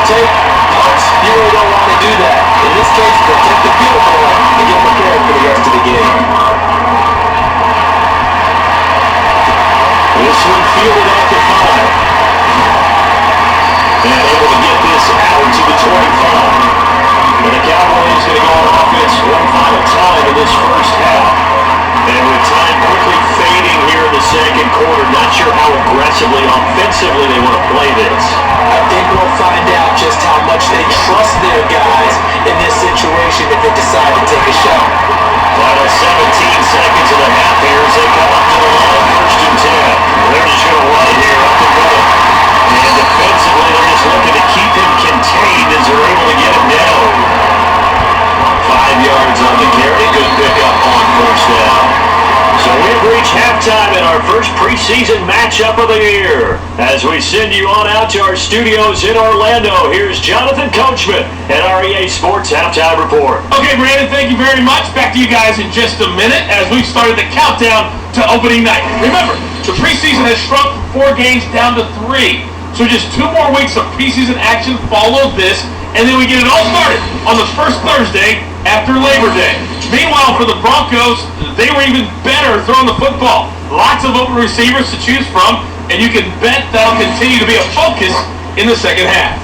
take punts, you really don't want to do that. In this case, they'll take the field goal and get prepared for the rest of the game. This one fielded at the 5. And able to get this out to the 25. And the Cowboys going to go on offense one final time in this first half. And with time quickly fading here in the second quarter, not sure how aggressively, offensively they want to play this. I think we'll find out just how much they trust their guys in this situation if they decide to take a shot. Final 17 seconds of the half here as they come up to the line, 1st and 10. They're just going to run it here up the middle. And defensively, they're just looking to keep him contained as they're able to get him down. 5 yards on the carry. Good pickup on 1st down. So we've reached halftime in our first preseason matchup of the year. As we send you on out to our studios in Orlando, here's Jonathan Coachman at REA Sports Halftime Report. Okay, Brandon, thank you very much. Back to you guys in just a minute as we've started the countdown to opening night. Remember, the preseason has shrunk from 4 games down to 3. So just 2 more weeks of preseason action follow this, and then we get it all started on the first Thursday after Labor Day. Meanwhile, for the Broncos, they were even better throwing the football. Lots of open receivers to choose from, and you can bet that'll continue to be a focus in the second half.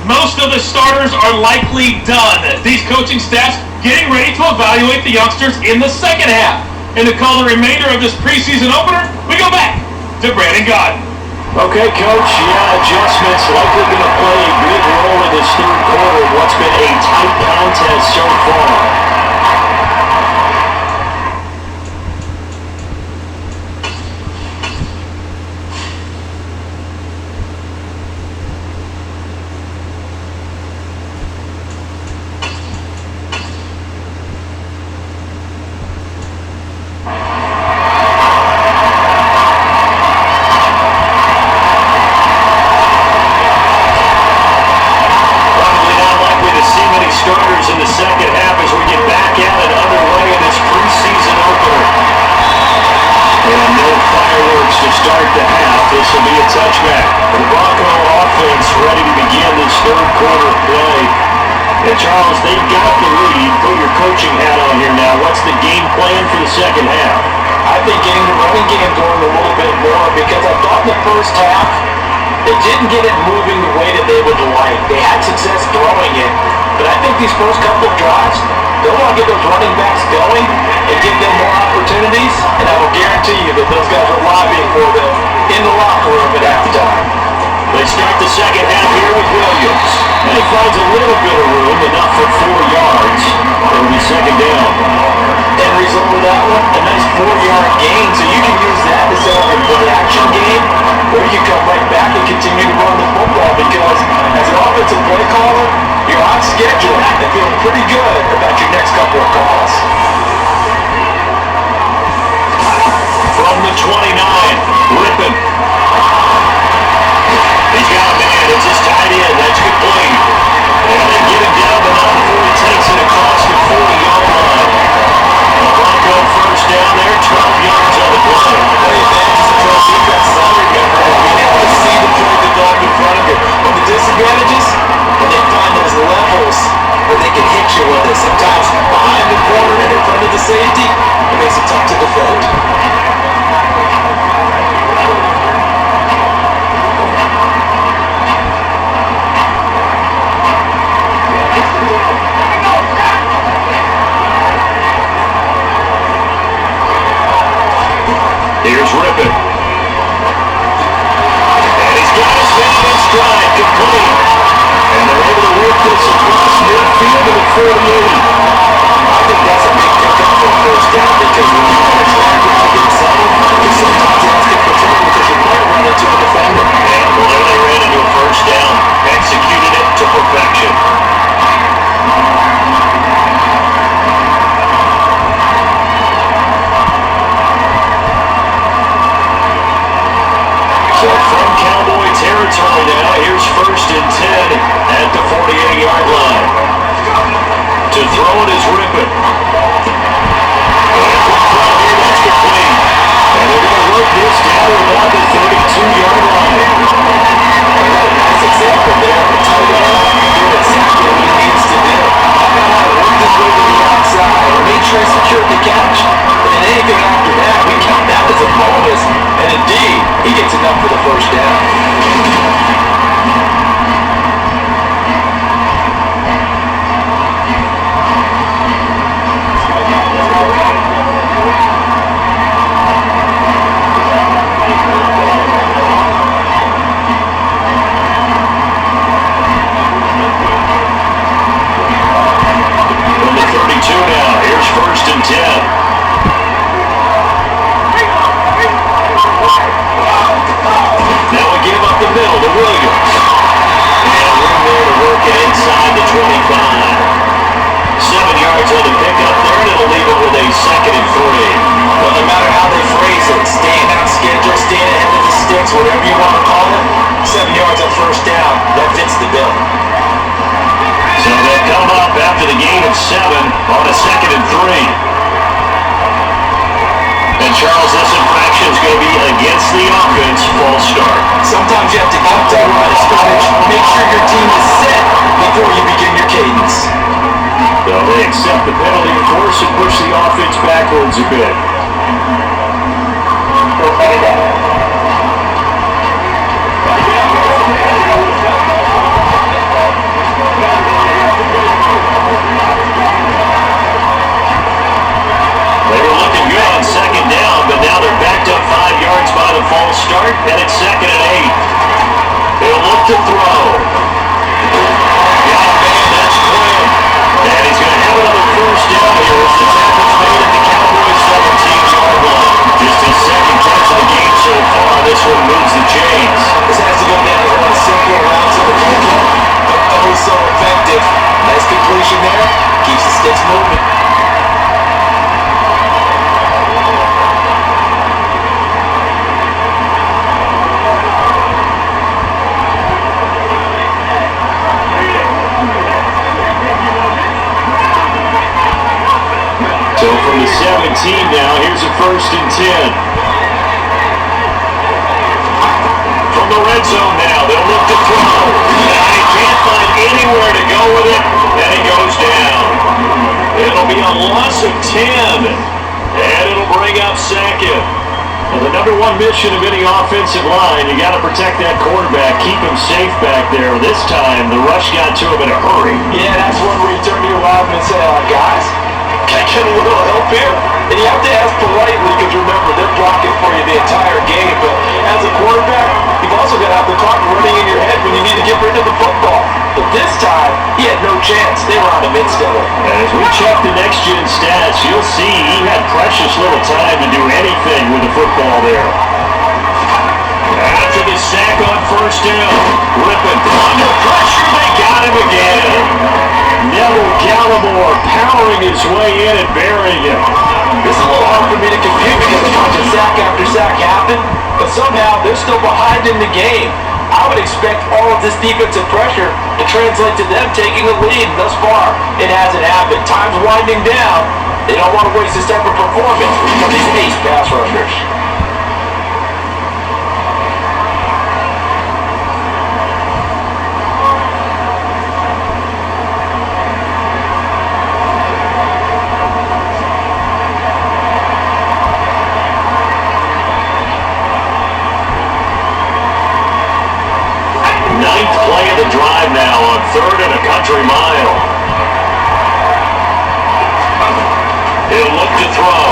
Most of the starters are likely done. These coaching staffs getting ready to evaluate the youngsters in the second half. And to call the remainder of this preseason opener, we go back to Brandon Godden. Okay, Coach, adjustments likely going to play a big role in this third quarter of what's been a tight contest so far. Charles, they've got the lead. Put your coaching hat on here now. What's the game plan for the second half? I think getting the running game going a little bit more because I thought in the first half they didn't get it moving the way that they would like. They had success throwing it, but I think these first couple of drives, they'll want to get those running backs going and give them more opportunities, and I will guarantee you that those guys are lobbying for them in the locker room at halftime. They start the second half here with Williams. And he finds a little bit of room, enough for 4 yards. It'll be second down. End result of that one, a nice 4-yard gain. So you can use that to set up a play-action game, or you can come right back and continue to run the football because as an offensive play caller, you're on schedule and feel pretty good about your next couple of calls. From the 29, Rippon. He's got a man. It's just tied in. That's complete. And they get him down, but not before he takes it across the 40-yard line. The Bronco first down there, 12 yards on the play. Play advantages of those defenses. I remember being able to see the play develop in front of you. But the disadvantages, when they find those levels where they can hit you with it, sometimes behind the corner and in front of the safety, it makes it tough to defend. Here's Rippon. And he's got his man in stride, complete. And they're able to work this across midfield to the 48. I think that's a big pickup for first down because when you have a track and you get excited, you sometimes have to get control because you might run into a defender. And well, they ran into a first down, executed it to perfection. So from Cowboy territory now, here's 1st and 10 at the 48-yard line. To throw it is Rippon. And that's complete. And they're going to work this down about the 32-yard line. Nice example there. Tight end yards on the pickup there, and it'll leave it with a 2nd and 3. Well, no matter how they phrase it, staying on schedule, staying ahead of the sticks, whatever you want to call it, 7 yards on first down, that fits the bill. So they'll come up after the gain of 7 on a 2nd and 3. And Charles, this infraction is going to be against the offense, false start. Sometimes you have to get that line of scrimmage, make sure your team is set before you begin your cadence. So they accept the penalty, of course, and push the offense backwards a bit. They were looking good on 2nd down, but now they're backed up 5 yards by the false start, and it's 2nd and 8. They'll look to throw. Yeah, man, that's Quinn. And he's going to have another first down here as the tackle's made at the Cowboys' 17-yard line. Just his 2nd catch of the game so far. This one moves the chains. This has to go down as one of the simple routes of the game, but oh so effective. Nice completion there, keeps the sticks moving. So from the 17 now, here's a 1st and 10. From the red zone now, they'll look to throw. He can't find anywhere to go with it, and he goes down. It'll be a loss of 10, and it'll bring up 2nd. Well, the number one mission of any offensive line, you got to protect that quarterback, keep him safe back there. This time, the rush got to him in a hurry. Yeah, that's one where you turn to your lineman and say, guys, can I get a little help here? And you have to ask politely because remember, they're blocking for you the entire game. But as a quarterback, you've also got to have the clock running in your head when you need to get rid of the football. But this time, he had no chance. They were on him instantly. As we check the next-gen stats, you'll see he had precious little time to do anything with the football there. After the sack on first down, Rippon under pressure, they got him again. Neville Gallimore powering his way in and burying him. This is a little hard for me to compute because a bunch of sack after sack happened, but somehow they're still behind in the game. I would expect all of this defensive pressure to translate to them taking a lead. Thus far, it hasn't happened. Time's winding down. They don't want to waste this type of performance from these ace pass rushers. Ninth play of the drive now on 3rd and a country mile. He'll look to throw.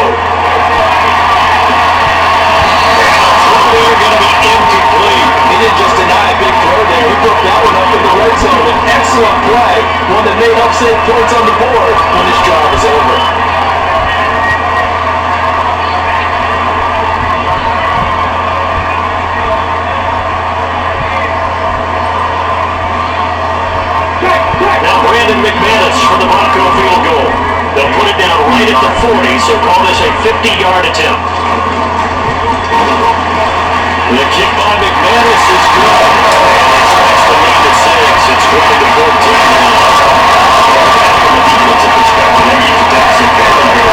And they're going to be incomplete. He didn't just deny a big throw there. He broke that one up in the red zone. An excellent play. One that made upset points on the board when his job is over. Now Brandon McManus for the Bronco field goal. They'll put it down right at the 40, so call this a 50-yard attempt. The kick by McManus is good. And it's next to lead to 6. It's 20-14 now. From a defensive perspective, they need to deficit better here.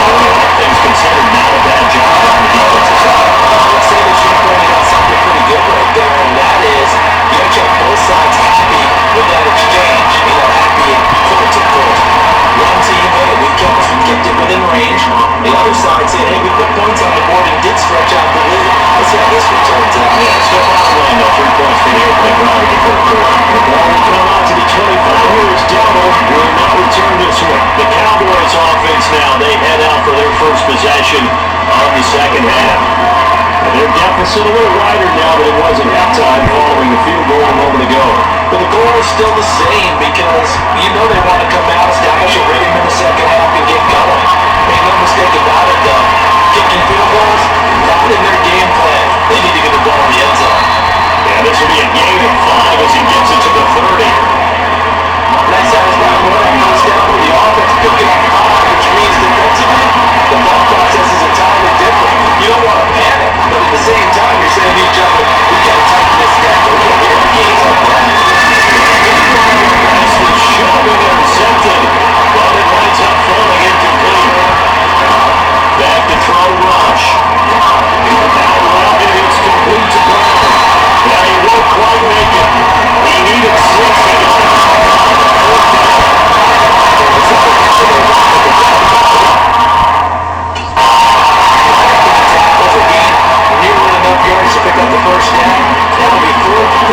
All things considered, not a bad job on the defensive side. I would say that you pointed out something pretty good right there, and that is you have to have both sides happy with that exchange. Happy court to court. One team, hey, we kept it within range. The other side said, hey, we put points on the board and did stretch out the lead. Let's see how this one turns out. Yeah, still not winning though. 3 points for the opening drive of the third quarter. The ball will come out to the 25. Here is Donald. Will not return this one. The Cowboys offense now, they head out for their first possession of the second half. And their deficit a little wider now than it was at halftime following the field goal a moment ago. But the goal is still the same because you know they want to come out, establish a rhythm in the second half and get going. Make no mistake about it though. Kicking field goals, not in their game plan. They need to get the ball in the end zone. Yeah, this will be a gain of 5 as he gets it to the 30. Nice satisfying run on first down with the offense picking up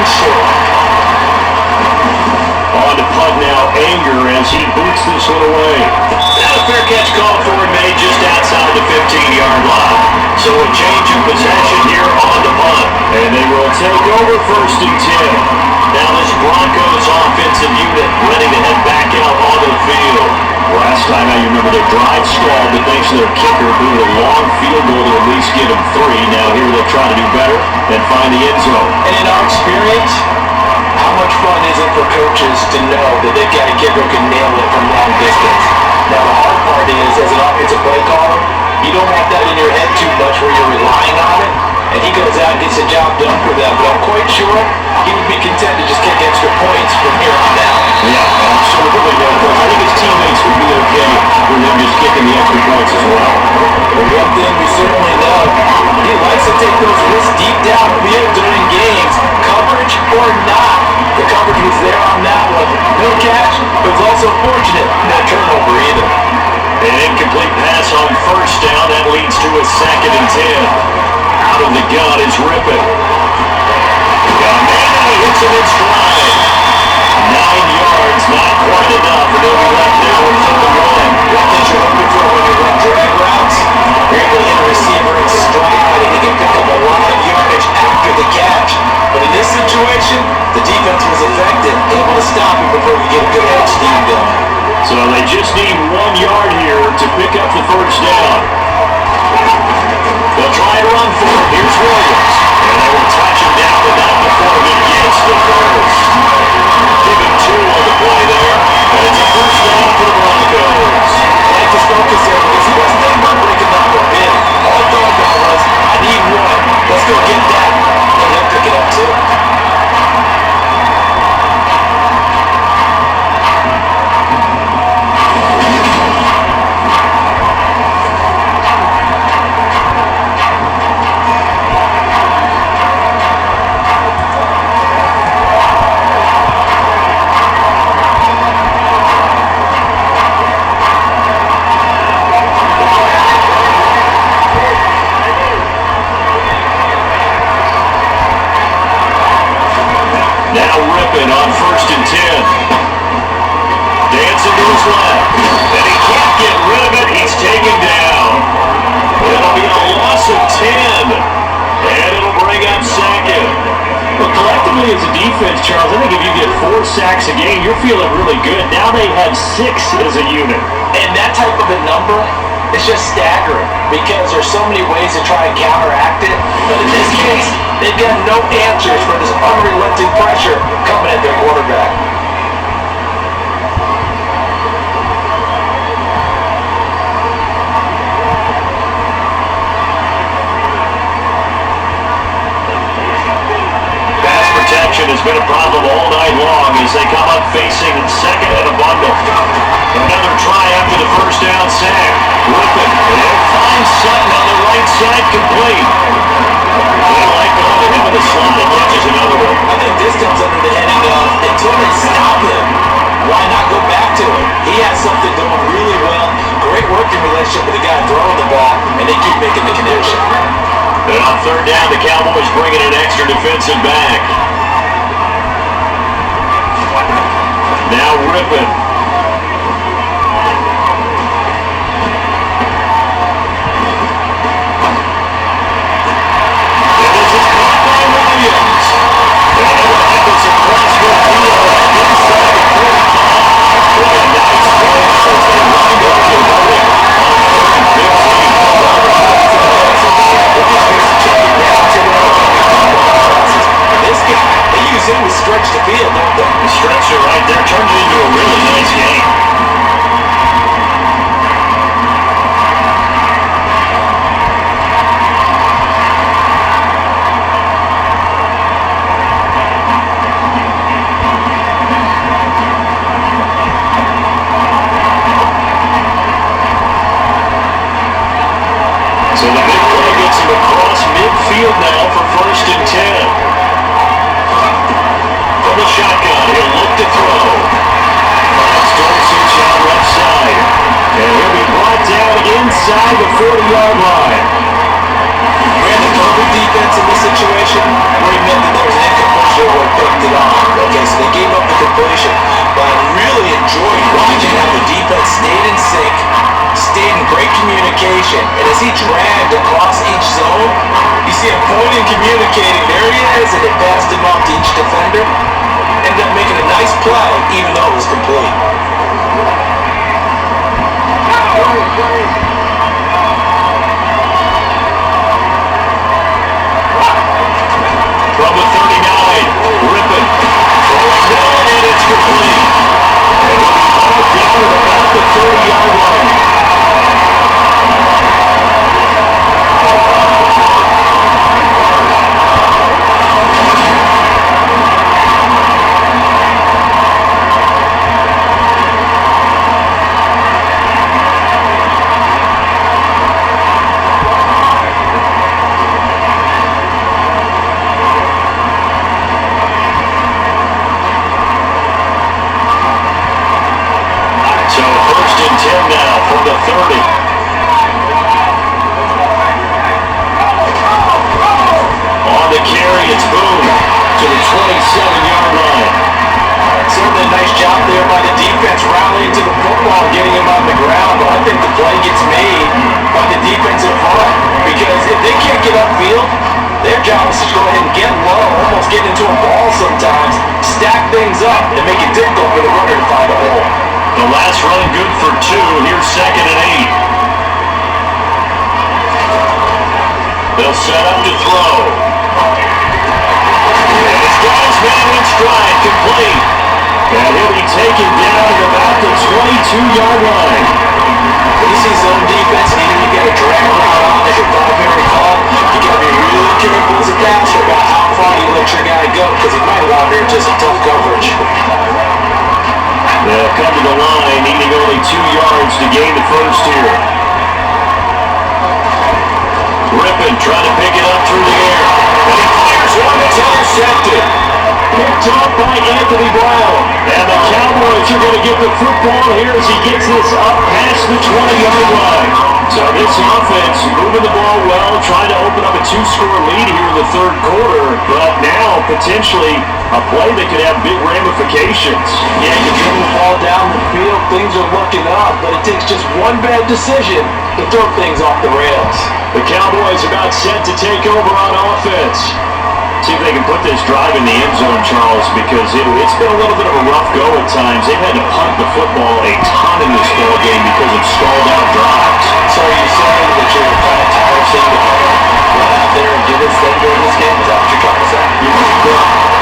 falling short. On to punt now, Anger as he boots this one away. Now a fair catch call for him made just outside the 15-yard line. So a change of possession here on the punt. And they will take over 1st and 10. Now this Broncos offensive unit ready to head back out onto the field. Last time I remember their drive stalled, but thanks to their kicker who a long field goal to at least get them 3. Now here they'll try to do better and find the end zone. And in our experience, how much fun is it for coaches to know that they've got a kicker who can nail it from long distance? Now the hard part is, as an offensive play caller, you don't have that in your head too much where you're relying on it, and he goes out and gets the job done for them. But I'm quite sure he would be content to just kick extra points from here on out. Yeah, absolutely. I think his teammates would be okay with him just kicking the extra points as well. But one thing we certainly know, he likes to take those risks deep downfield during games, coverage or not. The coverage was there on that one. No catch, but it's also fortunate. No turnover either. An incomplete pass on 1st down. That leads to a 2nd and 10. Out of the gun is Rippon. Got a man and he hits him in stride. 9 yards, not quite enough. And he'll be left there with 31. What things you're hoping for when you run drag routes? You're able to hit a receiver in stride, and he can pick up a lot of yardage after the catch. But in this situation, the defense was effective, able to stop him before we get a good head steam going. So they just need 1 yard here to pick up the 1st down. They'll try to run for it. Here's Williams. And they will touch him down, but not before he gets the 1st. Give him 2 on the play there. And it's a 1st down for the Broncos. I like his focus there because he wasn't thinking about breaking down for a bit. All he thought about was, I need 1. Let's go get that. And he'll pick it up too. On 1st and 10. Dancing to his left. And he can't get rid of it. He's taken down. It'll be a loss of 10. And it'll bring up 2nd. But collectively as a defense, Charles, I think if you get 4 sacks a game, you're feeling really good. Now they have 6 as a unit. And that type of a number is just staggering because there's so many ways to try and counteract it. But in this case, they've got no answers for this unrelenting pressure coming at their quarterback. Pass protection has been a problem all night long as they come up facing 2nd and a bundle. Another try after the 1st down sack. Rippon, and they'll find Sutton on the right side complete. They like going to him in the slot and catches another one. I think this comes under the heading of, until they stop him, why not go back to him? He has something going really well. Great working relationship with the guy throwing the ball, and they keep making the connection. And on 3rd down, the Cowboys bringing an extra defensive back. Now Rippon. Stretch the field, don't they? Stretch it right there, turned it into a really nice game. So the big play gets him across midfield now for 1st and 10. From the shotgun, he'll look to throw. Finds Dorsey communication. And as he dragged across each zone, you see him pointing, communicating. There he is, and they passed him off to each defender. Ended up making a nice play, even though it was complete. From the 39, Rippon. Throwing down, and it's complete. And he'll be hauled down at about the 30-yard line. They'll set up to throw. And he's got his man in stride, complete. And he'll be taken down at about the 22-yard line. When you see zone defense needing to get a drag route on as your primary call, you got to be really careful as a passer about how far you let your guy go, because he might wander into some tough coverage. They'll come to the line, needing only 2 yards to gain the first here. Rippon trying to pick it up through the air. And he fires one that's intercepted. Picked up by Anthony Brown. And the Cowboys are going to get the football here as he gets this up past the 20-yard line. So this offense moving the ball well, trying to open up a 2-score lead here in the third quarter. But now potentially a play that could have big ramifications. Yeah, you dribble the ball down the field, things are looking up, but it takes just one bad decision to throw things off the rails. The Cowboys about set to take over on offense. See if they can put this drive in the end zone, Charles, because it's been a little bit of a rough go at times. They've had to punt the football a ton in this ball game because of stalled out drives. So are you saying that you're kind of tired of seeing the player run out there and do this thing during this game? Is that what you're trying to say?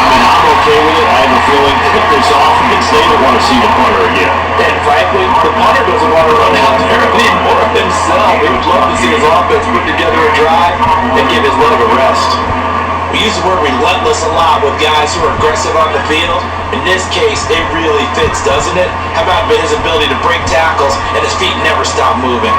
I mean, I'm okay with it. I have a feeling that this offense, they don't want to see the punter again. And frankly, the punter doesn't want to run out there anymore himself. He would love to see his offense put together a drive and give his leg a rest. We use the word relentless a lot with guys who are aggressive on the field. In this case, it really fits, doesn't it? How about his ability to break tackles and his feet never stop moving?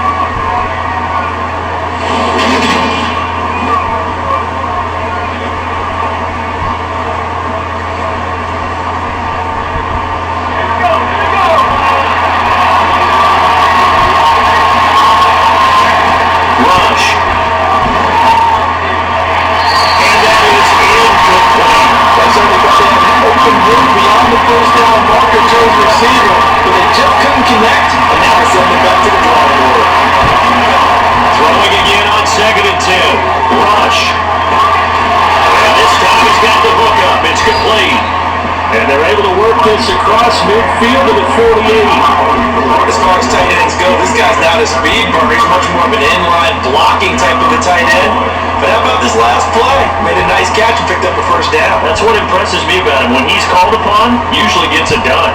Across midfield to the 48. As far as tight ends go, this guy's not a speed burner. He's much more of an inline blocking type of a tight end. But how about this last play? Made a nice catch and picked up a first down. That's what impresses me about him. When he's called upon, usually gets it done.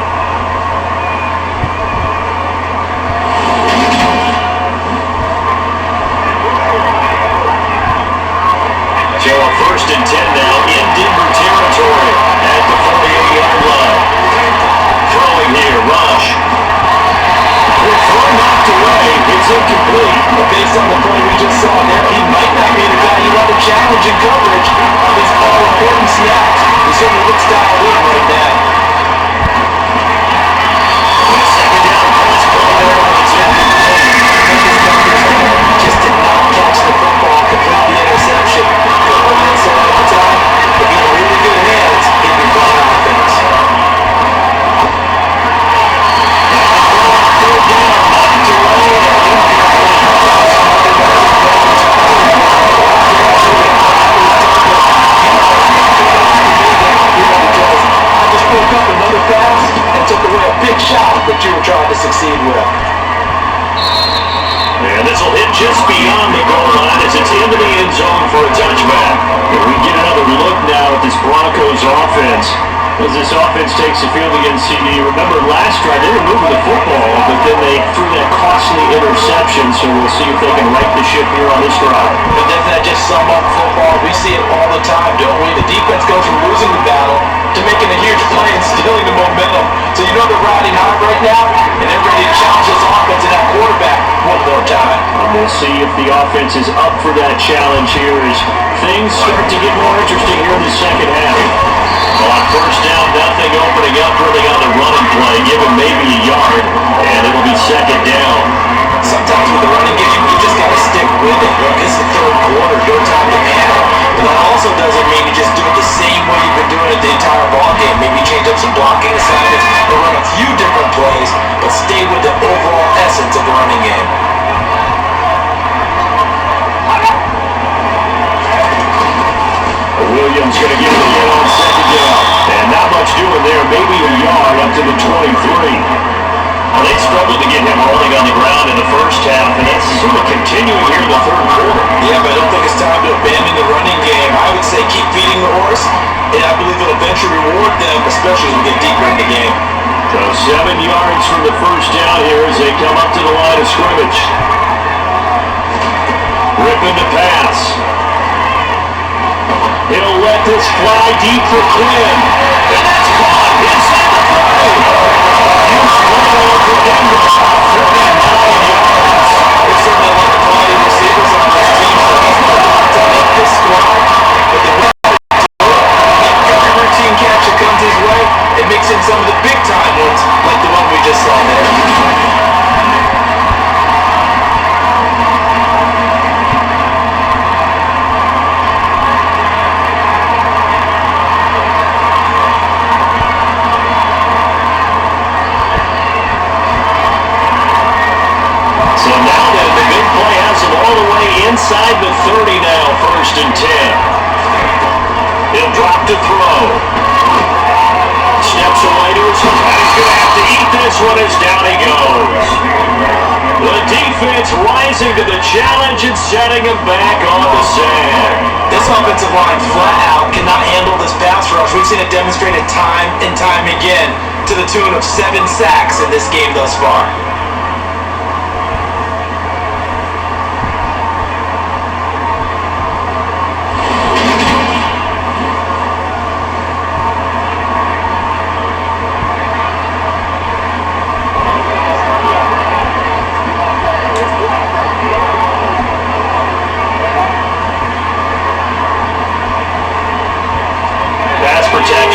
So a 1st and 10 now in Denver territory at the 48-yard line. Throwing here, Rush. With throw knocked away, it's incomplete. But based on the play we just saw there, he might not be the guy you want to challenge in coverage on these all-important snaps. He certainly looks dialed in right now. Second down pass play there on the 10. Just did not catch the football, complete the interception. Like I said at the time, if he had really good hands, he'd be fine on offense. Third down, knocked away, and incomplete. tried to succeed with. And this will hit just beyond the goal line as it's into the end zone for a touchback. And we get another look now at this Broncos offense. As this offense takes the field against CD. Remember last drive, they were moving the football, but then they threw that costly interception, so we'll see if they can right the ship here on this drive. But doesn't that just sum up football? We see it all the time, don't we? The defense goes from losing the battle to making a huge play and stealing the momentum. So you know they're riding high right now, and they're ready to challenge this offense and that quarterback one more time. And we'll see if the offense is up for that challenge here as things start to get more interesting here in the second half. Well, on first down, nothing opening up really on the running play. Give him maybe a yard, and it'll be second down. Sometimes with the running game, you just got to stick with it. Look, it's the third quarter, your time to handle. But that also doesn't mean you just do it the same way you've been doing it the entire ball game. Maybe change up some blocking assignments or run a few different plays, but stay with the overall essence of the running game. Williams going to get it again on second down. And not much doing there. Maybe a yard up to the 23. Well, they struggled to get him rolling on the ground in the first half, and that's sort of continuing here in the third quarter. Yeah, but I don't think it's time to abandon the running game. I would say keep feeding the horse, and I believe it'll eventually reward them, especially as we get deeper in the game. So 7 yards from the first down here as they come up to the line of scrimmage. Ripping the pass. He'll let this fly deep for Quinn. And that's caught inside the 30. Huge throw for Denver. 39 yards. There's certainly a lot of quality receivers on this team, so he's not going to make this squad. But the way to do it, every routine catch that comes his way, it makes him some of the big-time ones, like the one we just saw there. Inside the 30 now, first and 10. He'll drop to throw. Steps away to his and he's going to have to eat this one as down he goes. The defense rising to the challenge and setting him back on the sand. This offensive line flat out cannot handle this pass rush. We've seen it demonstrated time and time again to the tune of 7 sacks in this game thus far.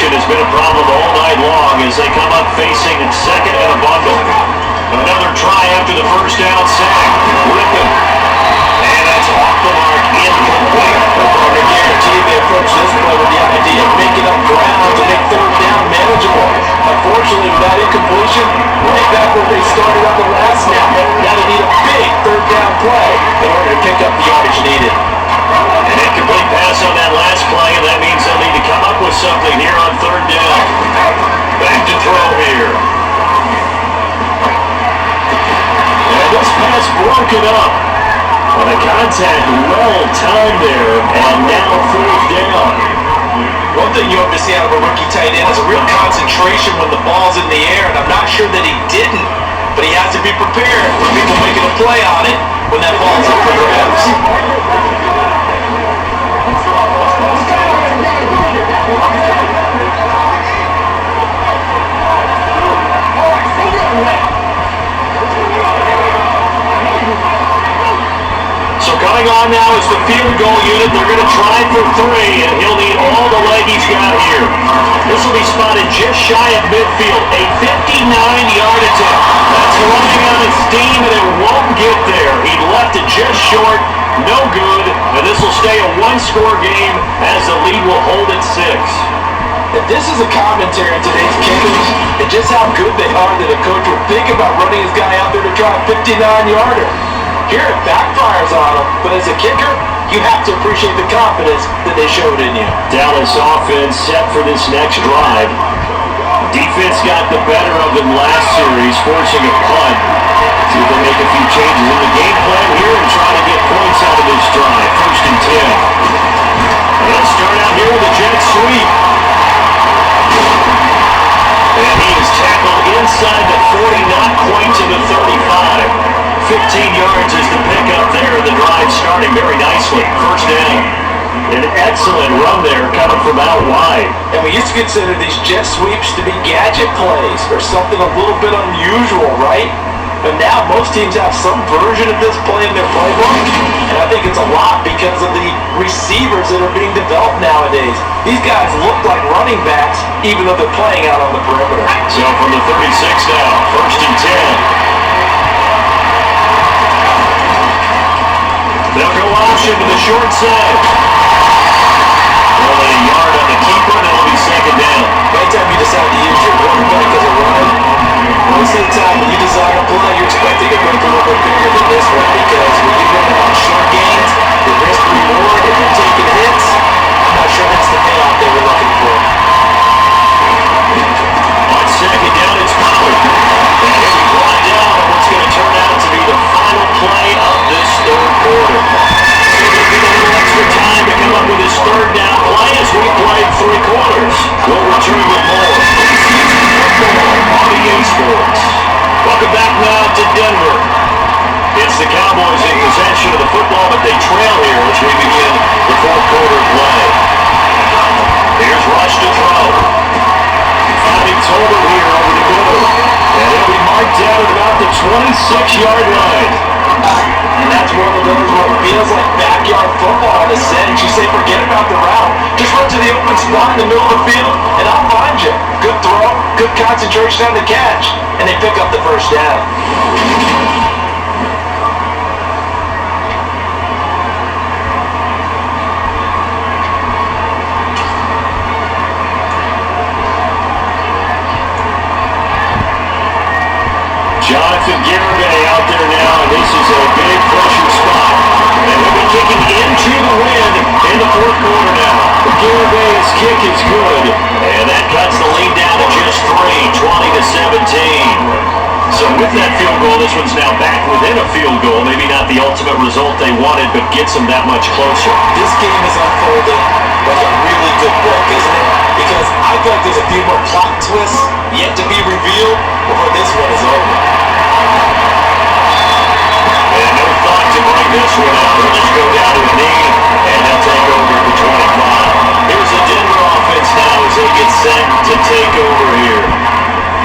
Has been a problem all night long as they come up facing second and a bundle. Another try after the first down sack. Ripping. And that's off the mark. Incomplete. I guarantee they approach this play with the idea of making up ground to make third down manageable. Unfortunately, with that incompletion, right back where they started on the last snap, now they need a big third down play in order to pick up the yardage needed. An incomplete pass on that last play, and that means they'll need to come up with something here on third down. Back to throw here. And this pass broken up. But a contact well timed there, and now fourth down. One thing you hope to see out of a rookie tight end is a real concentration when the ball's in the air, and I'm not sure that he didn't, but he has to be prepared for people making a play on it when that ball's up for grabs. So coming on now is the field goal unit. They're going to try for 3, and he'll need all the leg he's got here. This will be spotted just shy of midfield. A 59-yard attempt. That's running on its steam, and it won't get there. He left it just short. No good. And this will stay a one-score game as the lead will hold at 6. If this is a commentary on today's kickers and just how good they are, that a coach would think about running his guy out there to try a 59-yarder. Here it backfires on him, but as a kicker, you have to appreciate the confidence that they showed in you. Dallas offense set for this next drive. Defense got the better of them last series, forcing a punt. See if they make a few changes in the game plan here and try to get points out of this drive. 1st and 10. Let's start out here with a jet sweep. And he is tackled inside the 40, not quite to the 35. 15 yards is the pickup there. The drive starting very nicely. 1st down. An excellent run there coming from out wide. And we used to consider these jet sweeps to be gadget plays or something a little bit unusual, right? But now most teams have some version of this play in their playbook. And I think it's a lot because of the receivers that are being developed nowadays. These guys look like running backs even though they're playing out on the perimeter. So from the 36 now, 1st and 10. They'll go option to the short side. Only a yard on the keeper, and it'll be 2nd down. Anytime you decide to use your quarterback as a runner, most of the time when you design a play, you're expecting it to look a little bit bigger than this one because when you're running on short gains, the risk reward, if you're taking hits, I'm not sure that's the payoff they were looking for. On 2nd down, it's Pollard. And he'll be brought down on what's going to turn out to be the final play of this 3rd quarter. So there'll be a little extra time to come up with his 3rd down play as we played 3 quarters. We'll return with more Preseason football on EA Sports. Welcome back now to Denver. It's the Cowboys in possession of the football, but they trail here as we begin the 4th quarter play. Here's Rush to throw. Finding Tolbert here over the middle. And he'll be marked down at about the 26-yard line. And that's one of those where it feels like backyard football in a sense. You say forget about the route. Just run to the open spot in the middle of the field and I'll find you. Good throw, good concentration on the catch. And they pick up the 1st down. Jonathan Garibay out there now, and this is a big pressure spot. And he'll be kicking into the wind in the 4th quarter now. Garibay's kick is good, and that cuts the lead down to just 3, 20-17. So with that field goal, this one's now back within a field goal. Maybe not the ultimate result they wanted, but gets them that much closer. This game is unfolding like a really good book, isn't it? Because I feel like there's a few more plot twists yet to be revealed before this one is over. And no thought to bring this one out. They'll just go down to a knee, and they'll take over at the 25. Here's the Denver offense now as they get set to take over here.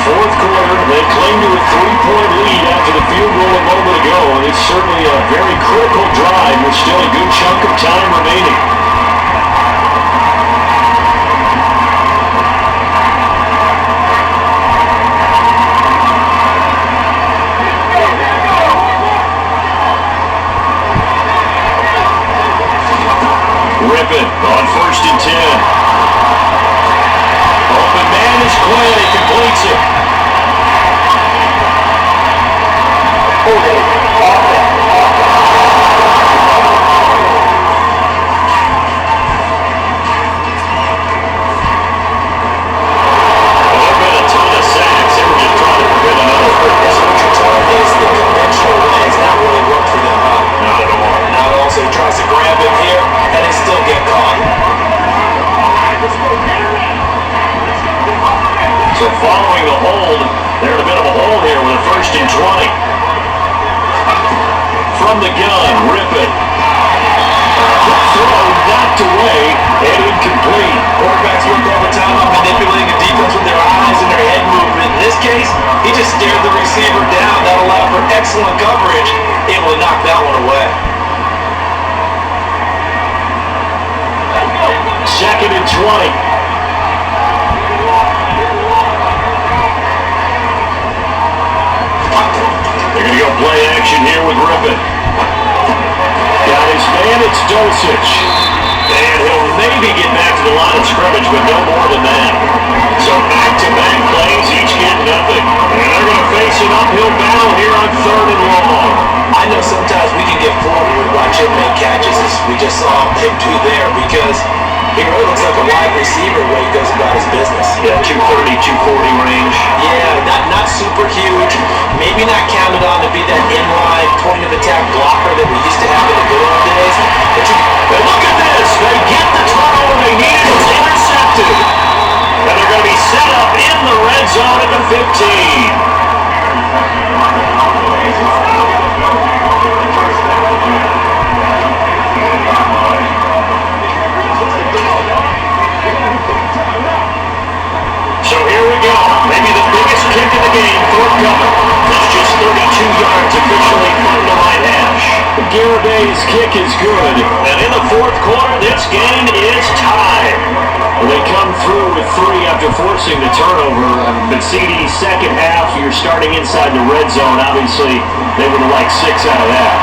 4th quarter, they cling to a 3-point lead after the field goal a moment ago, and it's certainly a very critical drive with still a good chunk of time remaining. Rippon on 1st and 10. Open man is Quinn. He completes it. There have been a ton of sacks. They were just trying to prevent another. That's what you're telling me is the conventional way has not really worked for them, huh? Not at all. Now it also tries to grab him here, and they still get caught. So following the hold, they're in a bit of a hole here with a 1st and 20. From the gun, Rippon. Throw knocked away and incomplete. Quarterbacks work all the time on manipulating the defense with their eyes and their head movement. In this case, he just stared the receiver down. That allowed for excellent coverage, able to knock that one away. 2nd and 20. They're going to go play action here with Rippon. Got his man, it's Dulcich. And he'll maybe get back to the line of scrimmage, but no more than that. So back-to-back plays, each get nothing. And they're going to face an uphill battle here on 3rd and long. I know sometimes we can get forward with watch him make catches, as we just saw him do there, because He really looks like a wide receiver when he goes about his business. Yeah, 230, 240 range. Yeah, not super huge. Maybe not counted on to be that inline point of attack blocker that we used to have in the good old days. But look at this. They get the turnover they need. It's intercepted. And they're going to be set up in the red zone at the 15. So here we go. Maybe the biggest kick of the game forthcoming. It's just 32 yards officially from the right hash. Garibay's kick is good. And in the fourth quarter, this game is tied. They come through with 3 after forcing the turnover. But CD, second half, you're starting inside the red zone. Obviously, they would have liked 6 out of that.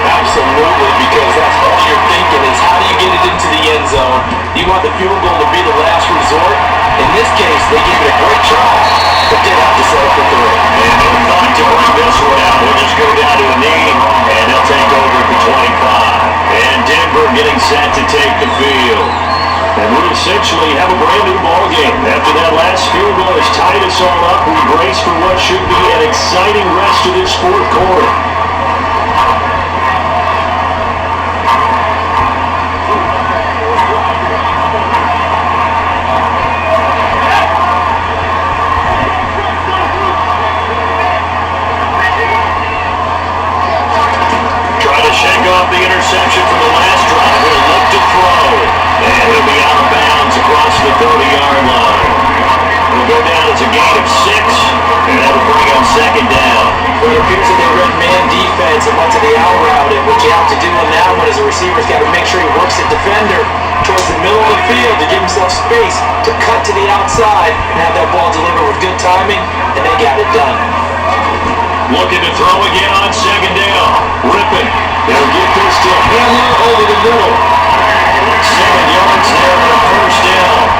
Absolutely, because that's all you're thinking is how do you get it into the end zone? You want the field goal to be the last resort. In this case, they gave it a great try, but did have to settle for 3. And no thought to bring this one out. We'll just go down to a knee, and they'll take over for 25. And Denver getting set to take the field. And we essentially have a brand new ball game. After that last field goal has tied us all up, we brace for what should be an exciting rest of this fourth quarter. The interception from the last drive. He'll look to throw. And he'll be out of bounds across the 30-yard line. It'll go down as a gain of 6, and that'll bring on second down. Well, it appears that they read man defense and went to the out route. And what you have to do on that one as a receiver's got to make sure he works the defender towards the middle of the field to give himself space to cut to the outside and have that ball delivered with good timing, and they got it done. Looking to throw again on second down. Ripping. They'll get this to Hamler over the middle. 7 yards there on a first down.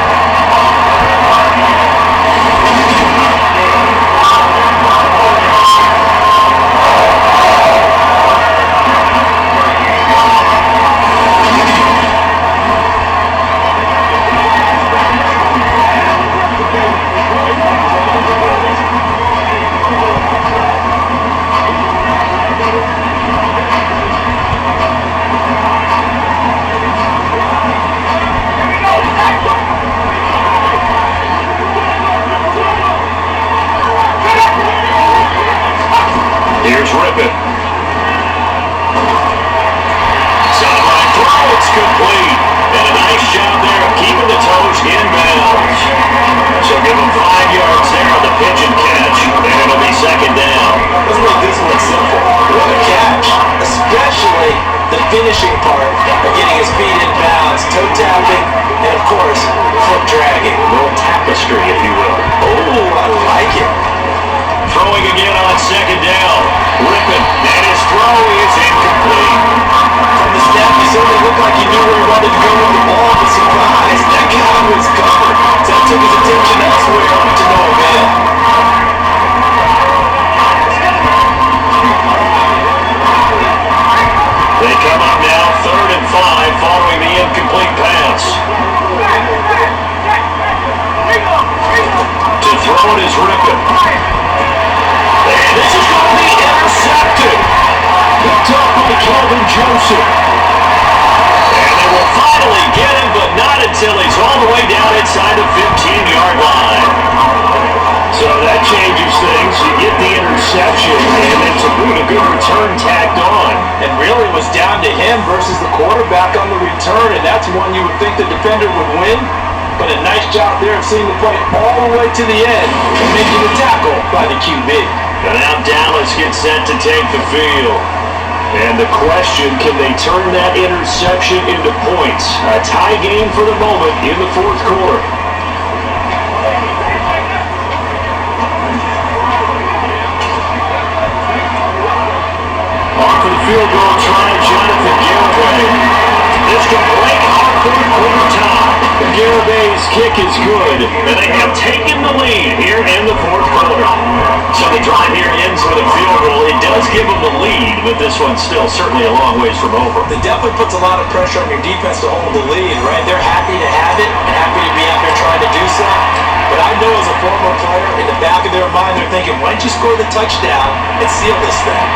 Here's Rippin. Sideline throw, it's complete. And a nice job there of keeping the toes inbounds. So give him 5 yards there on the pitch and catch. And it'll be second down. Let's make this one simple. What a catch. Especially the finishing part of getting his feet in bounds, toe tapping, and of course, foot dragging. A little tapestry, if you will. Oh, I like it. Throwing again on second down. Rippin, and his throw is incomplete. From the snap, he certainly looked like he knew where he wanted to go with the ball, but surprise, that guy was covered. So it took his attention elsewhere to no avail. They come up now, 3rd and 5, following the incomplete pass. To throw it is Rippin. And this is going to be intercepted. Picked up by Kelvin Joseph. And they will finally get him, but not until he's all the way down inside the 15-yard line. So that changes things. You get the interception, and it's a really good return tacked on. And really was down to him versus the quarterback on the return, and that's one you would think the defender would win. But a nice job there of seeing the play all the way to the end and making the tackle by the QB. And now Dallas gets set to take the field. And the question, can they turn that interception into points? A tie game for the moment in the fourth quarter. Off for the field goal try, Jonathan Garibay. This could break our third quarter tie. Garabay's kick is good, and they have taken the lead here in the fourth quarter. So the drive here ends with a field goal. It does give them the lead, but this one's still certainly a long ways from over. It definitely puts a lot of pressure on your defense to hold the lead, right? They're happy to have it, happy to be out there trying to do so. But I know as a former player, in the back of their mind, they're thinking, why don't you score the touchdown and seal this thing?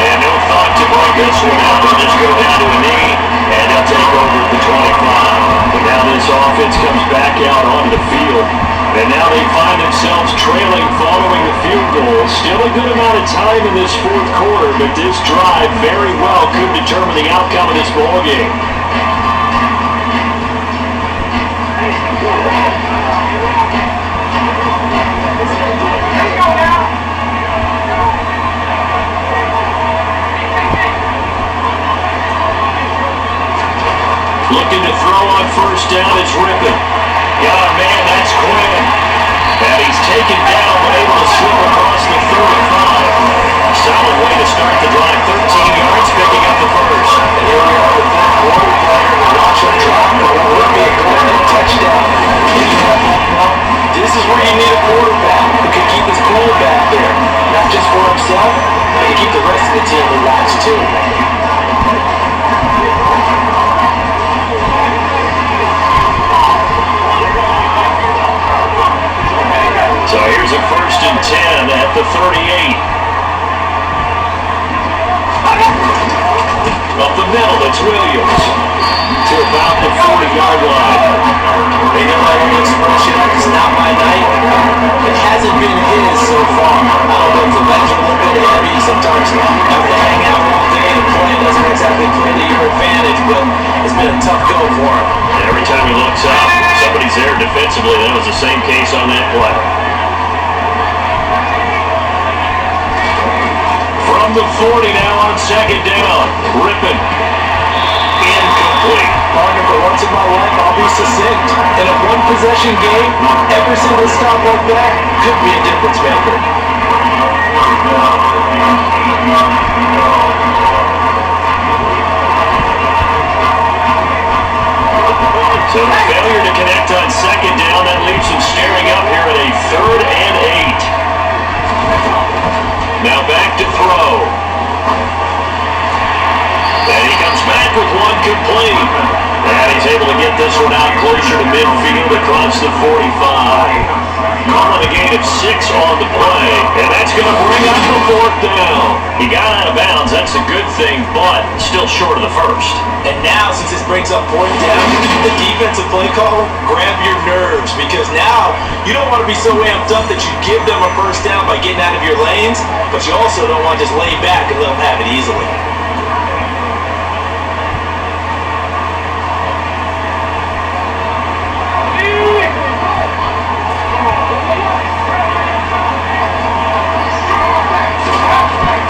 And no thought to bring this one out. They'll just go down to a knee, and they'll take over at the 25. But now this offense comes back out onto the field. And now they find themselves trailing following the field goal. Still a good amount of time in this fourth quarter, but this drive very well could determine the outcome of this ballgame. Looking to throw on first down, it's Rippon. Got a man, that's Quinn. And he's taken down, but able to slip across the 35. Solid way to start the drive. 13 yards, picking up the first. And here we are with that quarter player. Watch him drop. It would be a corner touchdown. This is where you need a quarterback who can keep his cool back there. Not just for himself, but to keep the rest of the team relaxed too. So here's a 1st and 10 at the 38. Up the middle, it's Williams to about the 40-yard line. They know that old expression, it's not my night. It hasn't been his so far. I don't know if the legs are a little bit heavy. Sometimes having to hang out all day and play doesn't exactly play to your advantage, but it's been a tough go for him. And every time he looks up, somebody's there defensively. That was the same case on that play. From the 40 now on 2nd down. Rippon. Incomplete. Partner, for once in my life, I'll be succinct. In a one-possession game, every single stop like that could be a difference maker. So the failure to connect on 2nd down, that leaves them staring up here at a 3rd and 8. Now back to throw. And he comes back with one complete. And he's able to get this one out closer to midfield across the 45. Calling a gain of 6 on the play. And that's going to bring up the 4th down. He got out of bounds. That's a good thing, but still short of the first. And now, since this brings up 4th down, the defensive play caller, grab your nerves. Because now, you don't want to be so amped up that you give them a first down by getting out of your lanes. But you also don't want to just lay back and let them have it easily.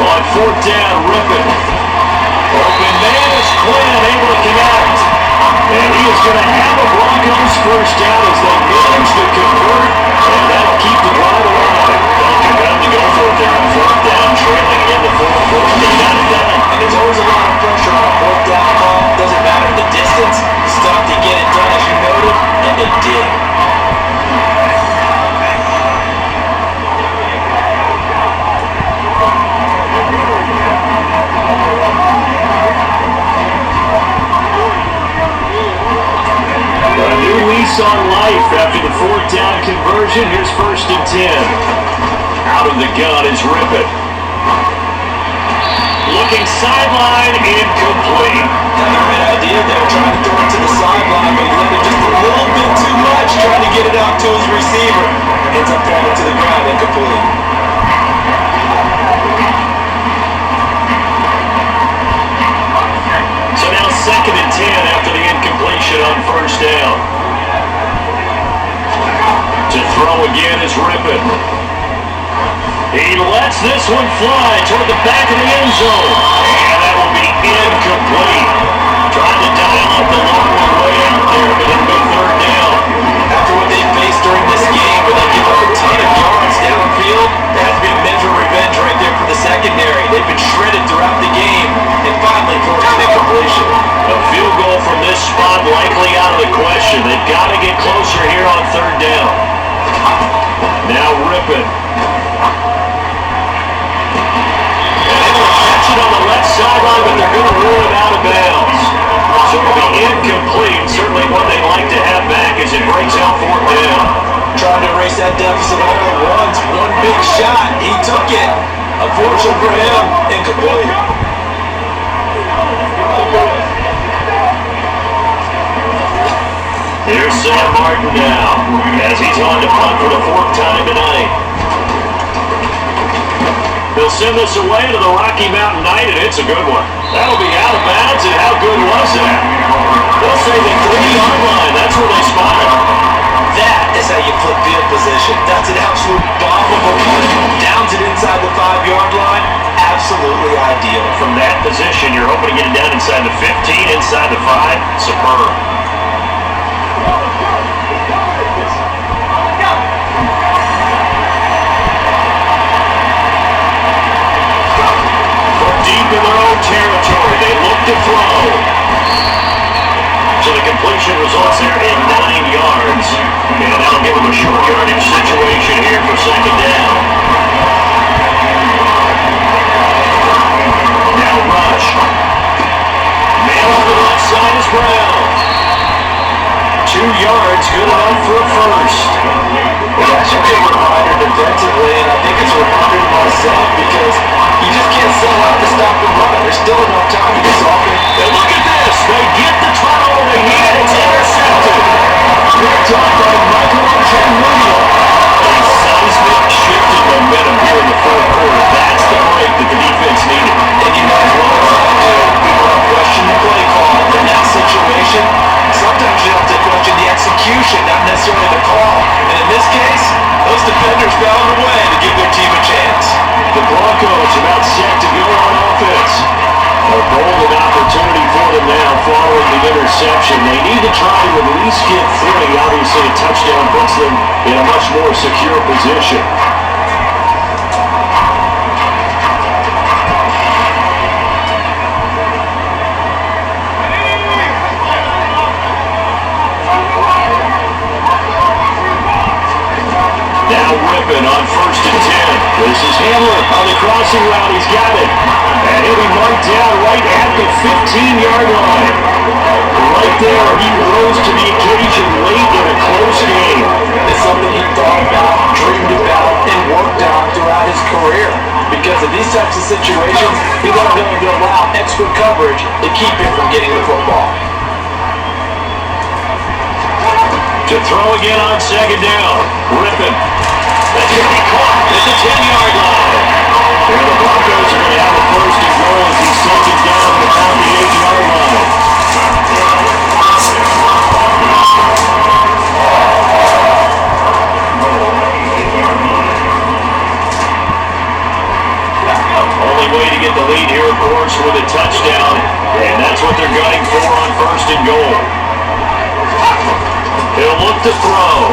On 4th down, Rippon. Open man is Quinn, able to connect. And he is going to have a Broncos first down as they manage to convert. And that'll keep the drive alive. Duncan got to go for it there on 4th down, trailing in the 4th quarter. They got it done. And there's always a lot of pressure on a 4th down call. Doesn't matter the distance. Stuff to get it done as you noted, and they did. On life after the 4th down conversion. Here's 1st and 10. Out of the gun is Rippon. Looking sideline, incomplete. Not a good idea there, trying to throw it to the sideline, but he let it just a little bit too much, trying to get it out to his receiver. Ends up falling to the ground, incomplete. So now 2nd and 10 after the incompletion on 1st down. To throw again is Rippon. He lets this one fly toward the back of the end zone. And that will be incomplete. Trying to dial up the long one way out there, but it'll be 3rd down. After what they faced during this game, where they give up a ton of yards downfield, there has to be a measure of revenge right there for the secondary. They've been shredded throughout the game, and finally forced an incompletion. A field goal from this spot third down. Now Rippon. And they will catch it on the left sideline, but they're going to rule it out of bounds. So it'll be incomplete. Certainly what they'd like to have back as it breaks out fourth down. Trying to erase that deficit all at once. One big shot. He took it. Unfortunately for him, incomplete. Here's Sam Martin now, as he's on to punt for the fourth time tonight. They'll send this away to the Rocky Mountain Night, and it's a good one. That'll be out of bounds, and how good was that? They'll say the 3-yard line. That's where they spot it. That is how you flip field position. That's an absolute bomb of a punt. Downs it inside the 5-yard line. Absolutely ideal. From that position, you're hoping to get it down inside the 15, inside the 5. Superb. Deep in their own territory, they look to throw. So the completion results there in 9 yards. And that'll give them a short yardage situation here for second down. Now Rush. Man on the left side is Brown. 2 yards, good enough for a first. Yeah, should be a reminder defensively, and I think it's a reminder to myself because you just can't sell out to stop the run. There's still enough time to get something. And look at this. They get the turnover, and it's intercepted. Picked up by Michael Williams. A seismic shift in momentum here in the fourth quarter. That's the break that the defense needed. And you know as well as I do, we want to question the play call. In that situation, sometimes you have to question the execution, not necessarily the call. And in this case, those defenders found a way to give their team a chance. The Broncos about set to go on offense. A golden opportunity for them now following the interception. They need to try to at least get 3. Obviously, a touchdown puts them in a much more secure position. Now Rippon on 1st and 10. This is Handler on the crossing route. He's got it. And he'll be marked down right at the 15-yard line. Right there, he rose to the occasion late in a close game. It's something he thought about, dreamed about, and worked on throughout his career. Because in these types of situations, he wasn't going to allow extra coverage to keep him from getting the football. To throw again on second down. Rippon. That's going to be caught at the 10-yard line. And the Broncos are going to have a first and goal as he's taken down about the 8-yard line. Only way to get the lead here, of course, with a touchdown. And that's what they're gunning for on first and goal. He'll look to throw.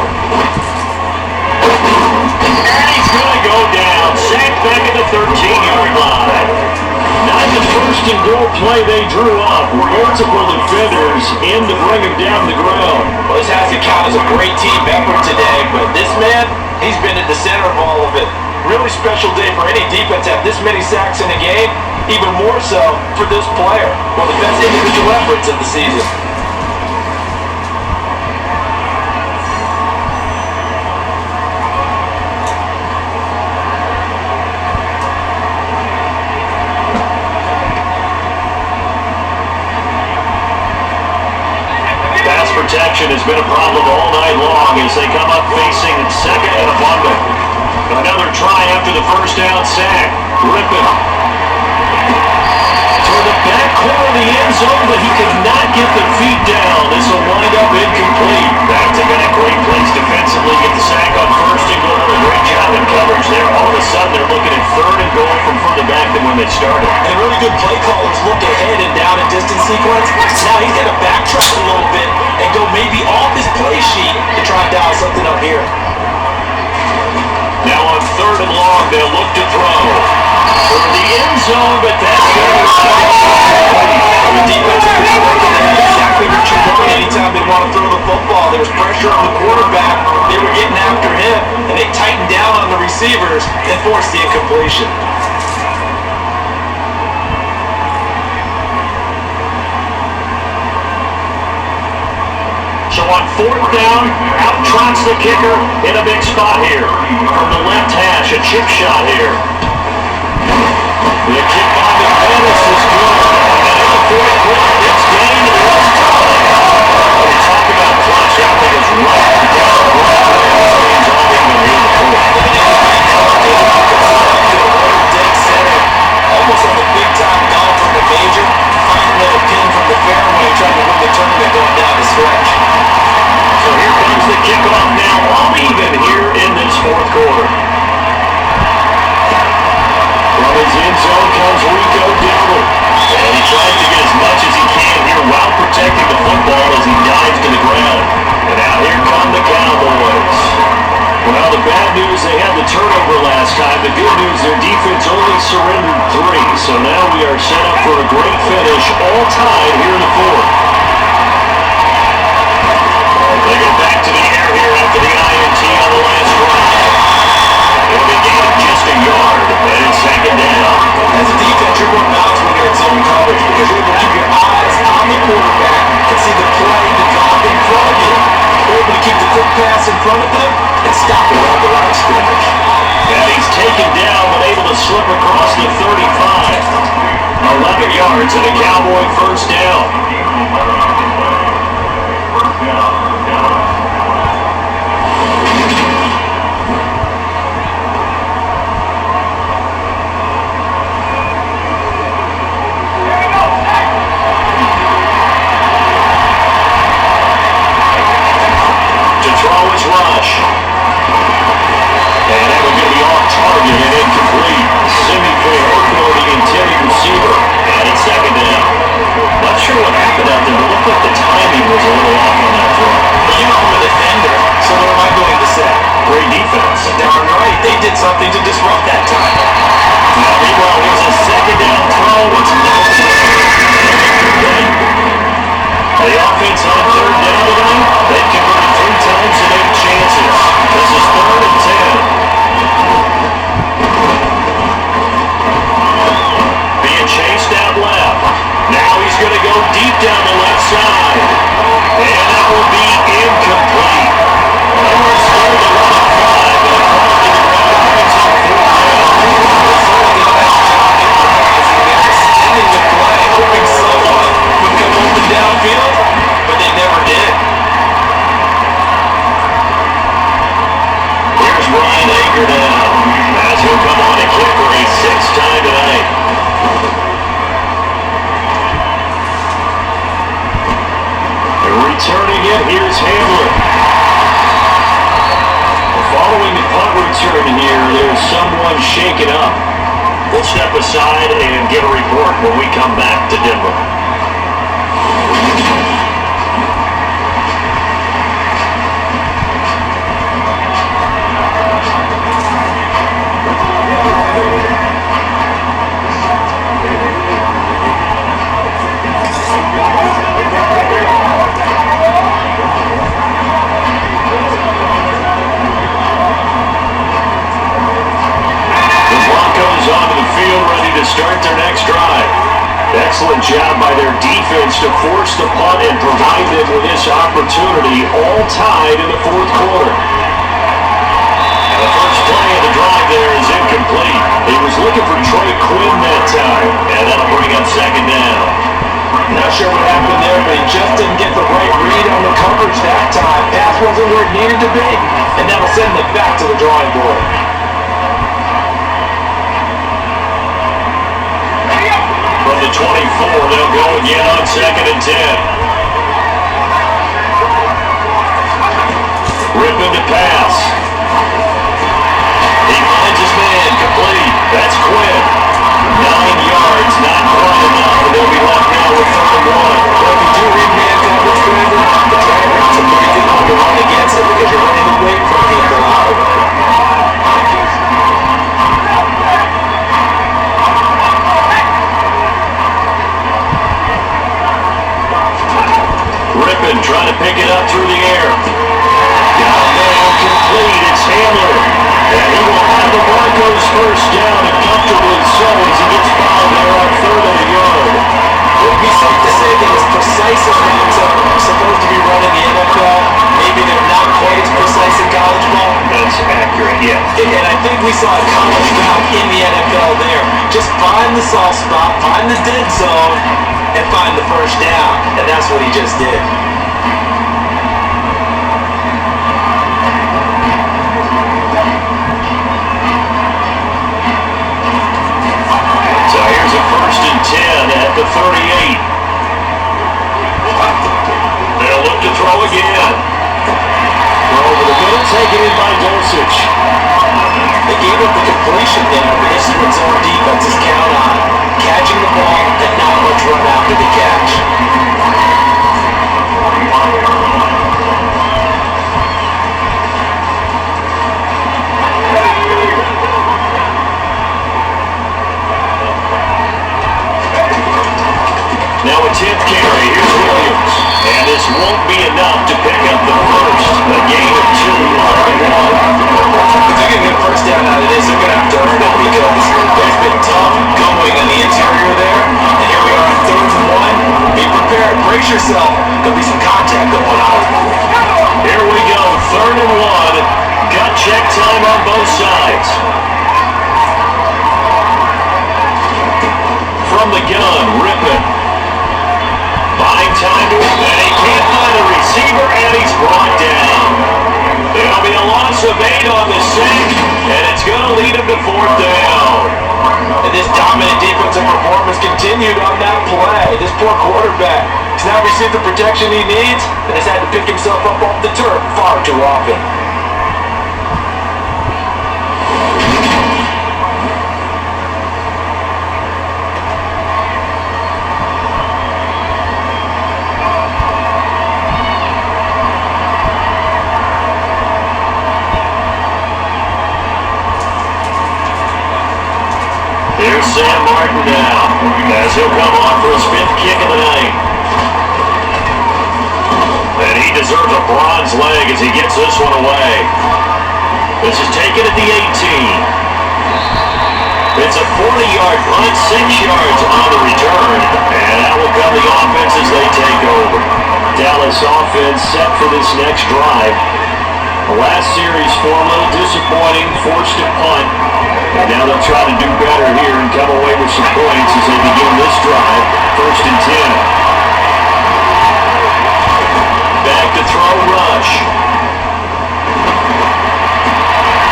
And he's going to go down. Sacked back at the 13-yard line. Not the first and goal play they drew up. Multiple defenders in to bring him down the ground. Well, this has to count as a great team effort today, but this man, he's been at the center of all of it. Really special day for any defense to have this many sacks in a game, even more so for this player. One of the best individual efforts of the season. Protection has been a problem all night long as they come up facing second and a fumble. Another try after the first down sack. Rippon toward the back corner of the end zone, but he could not get the feet down. This will wind up incomplete. Back to back, great plays defensively. Get the sack on first and goal. A great job in coverage there. All of a sudden, they're looking at third and goal from further back than when they started. And really good play callers look ahead and down in distance sequence. Now he's got to backtrack a little bit and go maybe off his play sheet to try and dial something up here. Now on third and long, they'll look to throw for the end zone, but that's good. The defense is exactly what you want anytime they want to throw the football. There's pressure on the quarterback. situation. So on 4th down, out trots the kicker in a big spot here. From the left hash, a chip shot here. The kick on to Pettis is good. And in the 4th quarter, it's gained and it's time. When you talk about clutch, I think it's right. That's a great play. This game's all even here in the 4th. Dead center, almost like a big-time golfer in a major, finding a pin from the fairway, trying to win the tournament going down the stretch. So here comes the kickoff now, all even here in this 4th quarter. From his end zone comes Rico Dillon. And he tries to get as much as he can here while protecting the football as he dives to the ground. And now here come the Cowboys. Well, the bad news, they had the turnover last time. The good news, their defense only surrendered 3. So now we are set up for a great finish, all tied here in the 4th. They go back to the air here after the INT on the last drive. It'll be gained just a yard, and it's 2nd down. As a defense, you're going to bounce when you're in zone coverage because you're able to keep your eyes on the quarterback and see the play develop in front of you. You're able to keep the quick pass in front of them and stop it around the line of scrimmage. And he's taken down, but able to slip across the 35. 11 yards and a Cowboy 1st down. Rush. And that was going to be off target and incomplete. Semi-fair open over the intended receiver. And it's 2nd down. Not sure what happened out there, but it looked like the timing was a little off on that throw. But you know I'm a defender, so what am I going to say? Great defense. Darn right, they did something to disrupt that time. Now, meanwhile, here's a 2nd down throw. It's not the offense on 3rd down tonight. They've converted 3 times and 8 chances. This is 3rd and 10. Being chased out left. Now he's going to go deep down the left side. And that will be incomplete. Numbers scored the 1-5, and the call to the ground brings up 4th down. Extending the play, hoping someone would come open downfield, but they never did. Here's Ryan Aker now, as he'll come on to kick for a 6th time tonight. Returning it, here's Hamler. Following the punt return here, there's someone shaken up. We'll step aside and get a report when we come back to Denver. Onto the field, ready to start their next drive. Excellent job by their defense to force the punt and provide them with this opportunity, all tied in the 4th quarter. And the first play of the drive there is incomplete. He was looking for Troy Quinn that time, and that'll bring up 2nd down. Not sure what happened there, but he just didn't get the right read on the coverage that time. Pass wasn't where it needed to be, and that'll send them back to the drawing board. From the 24, they'll go again on 2nd and 10. Ripping to pass. He finds his man, complete. That's Quinn. 9 yards, not quite enough. They'll be left now with 3rd and 1. Well, if you do read man coverage, Brandon, the Dragons are pretty good on the run against it because you're running away from people out of it. Rippin trying to pick it up through the air. Down there, complete. It's Hamler. And he will have the the Broncos first down and comfortably so as he gets fouled there on 3rd and a yard. It would be safe to say that as precise as routes are supposed to be run in the NFL, maybe they're not quite as precise in college ball. That's accurate, yeah. And I think we saw a college route in the NFL there. Just find the soft spot, find the dead zone, and find the first down. And that's what he just did. So here's a 1st and 10 at the 38. They'll look to throw again. Throw over the middle, taken in by Dosich. They gave up the completion there, but this is what zone defenses count on. Catching the ball and not much run after the catch. Now a 10th carry. Here's Williams. And this won't be enough to pick up the first. A gain of 2 on 1. If they're going to get a first down out of this, they're going to have to earn it because there's been tough going on the interior there. And here we are on 3rd and 1. Be prepared. Brace yourself. There'll be some contact going on. Here we go. 3rd and 1. Gut check time on both sides. From the gun, Rippon. Buying time to him, and he can't find a receiver, and he's brought down. There'll be a loss of 8 on the sack, and it's going to lead him to 4th down. And this dominant defensive performance continued on that play. This poor quarterback has not received the protection he needs and has had to pick himself up off the turf far too often. Here's Sam Martin now, as he'll come on for his 5th kick of the night. And he deserves a bronze leg as he gets this one away. This is taken at the 18. It's a 40-yard punt, 6 yards on the return, and that will come the offense as they take over. Dallas offense set for this next drive. The last series for a little disappointing, forced a punt. And now they'll try to do better here and come away with some points as they begin this drive. 1st and 10. Back to throw, Rush.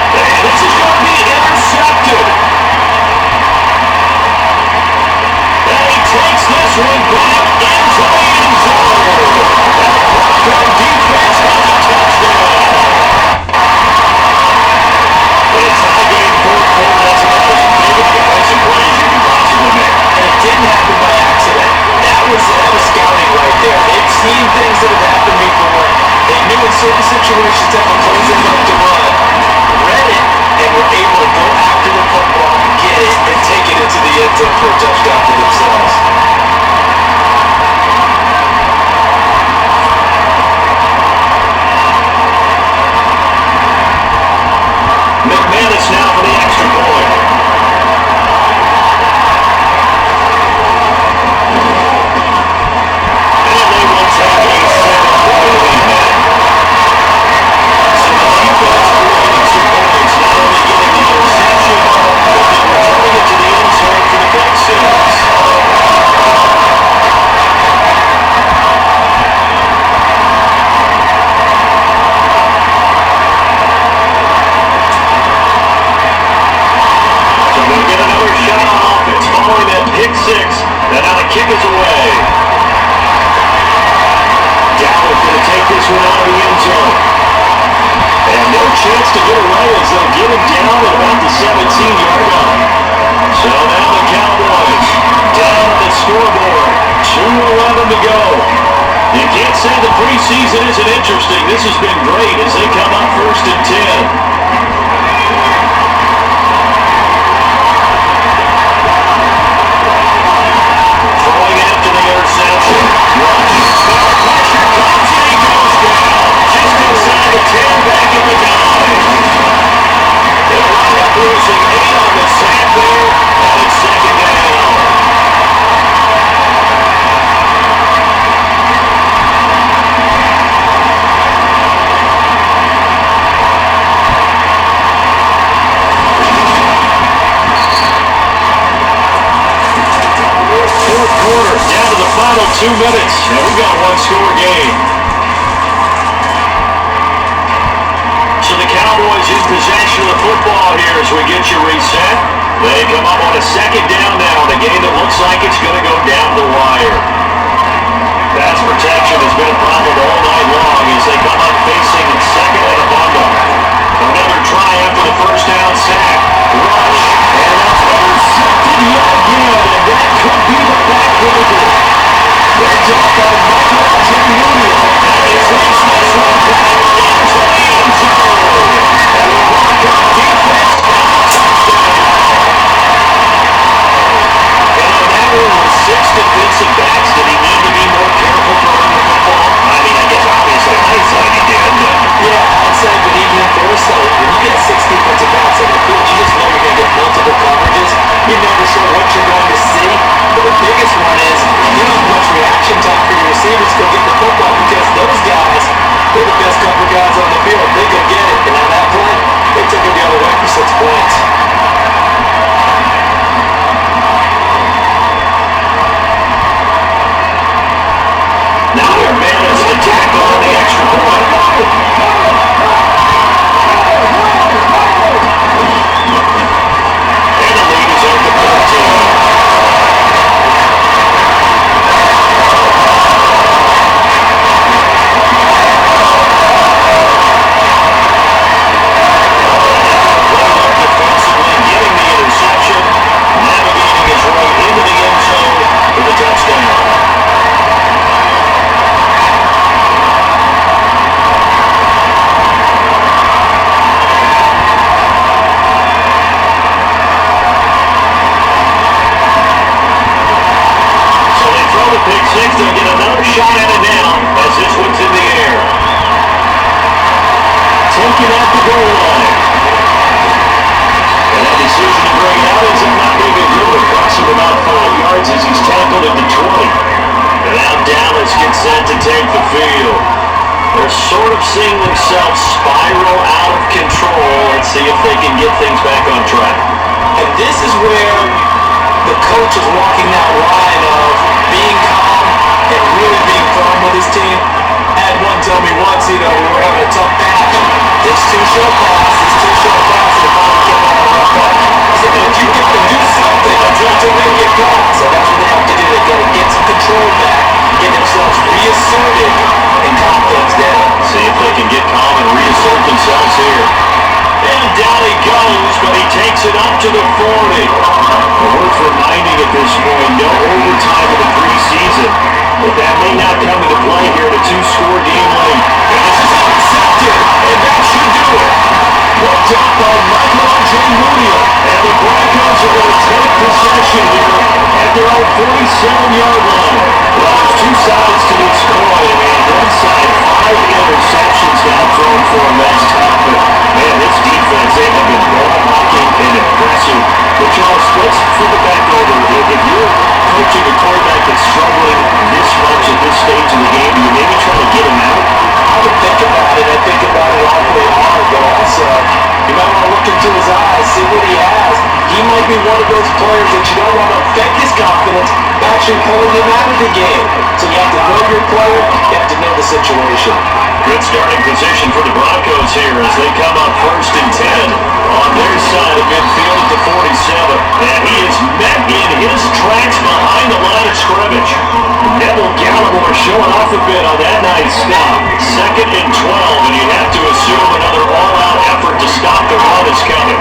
And this is going to be intercepted. And he takes this one back into the end zone. And the Bronco defense has a touchdown. But it's not a game 4th quarter. That's about as big a defensive play as you can possibly make. And it didn't happen by accident. That was scouting right there. They've seen things that have happened before. They knew in certain situations that were close enough to run, read it, and were able to go after the football, get it, and take it into the end zone for a touchdown for themselves. McManus now for the extra point. And they will take a 7-point lead. So the defense winning some points, not only getting the interception, but then returning it to the end zone for the pick 6. Following that pick 6, and now the kick is away. Dallas going to take this one out of the end zone. And no chance to get away as they'll get him down at about the 17-yard line. So now the Cowboys down on the scoreboard. 2:11 to go. You can't say the preseason isn't interesting. This has been great as they come up 1st and 10. Interception. Pressure comes and he goes down. Just inside the 10, back in the 9. They'll run up through 2 minutes, and we've got a one-score game. So the Cowboys in possession of the football here as we get you reset. They come up on a second down now in a game that looks like it's going to go down the wire. Pass protection has been a problem all night long as they come up facing second and a bundle. Another try after the first down sack. Rush, and that's intercepted yet again, and that could be the backbreaker. They're dropped by Michael Junior. And he takes this one back into the end zone. And the Broncos defense got a touchdown. And on that one with 6 defensive backs, did he need to be more careful throwing the football? I mean, I guess obviously hindsight he did. Yeah, hindsight, but even in foresight, when you get 6 defensive backs on the field, you just know you're going to get multiple coverages. You're never sure what you're going to see. But the biggest one is you don't have much reaction time for your receivers to go get the football because those guys, they're the best cover guys on the field. They go get it. And on that play, they took it the other way for 6 points. Now they're managed to tackle on the extra point. And the lead is up to 14. Defensively getting the interception, navigating his way into the end zone for the touchdown. Pick 6, they'll get another shot at it now as this one's in the air. Taken at the goal line. And that decision to bring it out is not going to do it. Across him about 5 yards as he's tackled at the 20. And now Dallas gets set to take the field. They're sort of seeing themselves spiral out of control. Let's see if they can get things back on track. And this is where the coach is walking that line of being calm and really being firm with his team. I had one tell me once, we were having a tough patch. It's too short pass, and the ball came out of our butt. I said, if you got to do something until they get caught. So that's what they have to do. They got to get some control back, get themselves reasserted, and calm things down. See if they can get calm and reassert themselves here. And down he goes, but he takes it up to the 40. Worth reminding at this point, no overtime in the preseason. But that may not come into play here in a 2-score game lead. And this is intercepted, and that should do it. Worked out by Michael Junior. And the Broncos are going to take possession here at their own 47-yard line. Well, there's 2 sides to this coin. I mean, one side, 5 interceptions now thrown for him last time. But, man, this defense, they have been ball-hawking and impressive. But, Charles, let's flip it back over. If you're coaching a quarterback that's struggling this much at this stage of the game, do you maybe try to get him out? I would think about it. I think about it awfully hard, but also you might want to look into his eyes, see what he has. He might be one of those players that you don't want to affect his confidence by actually pulling him out of the game. So you have to know your player, you have to know the situation. Good starting position for the Broncos here as they come up 1st and 10 on their side of midfield at the 47. And he is met in his tracks behind the line of scrimmage. Neville Gallimore showing off a bit on that nice stop. 2nd and 12, and you have to assume another all-out effort to stop the run is coming.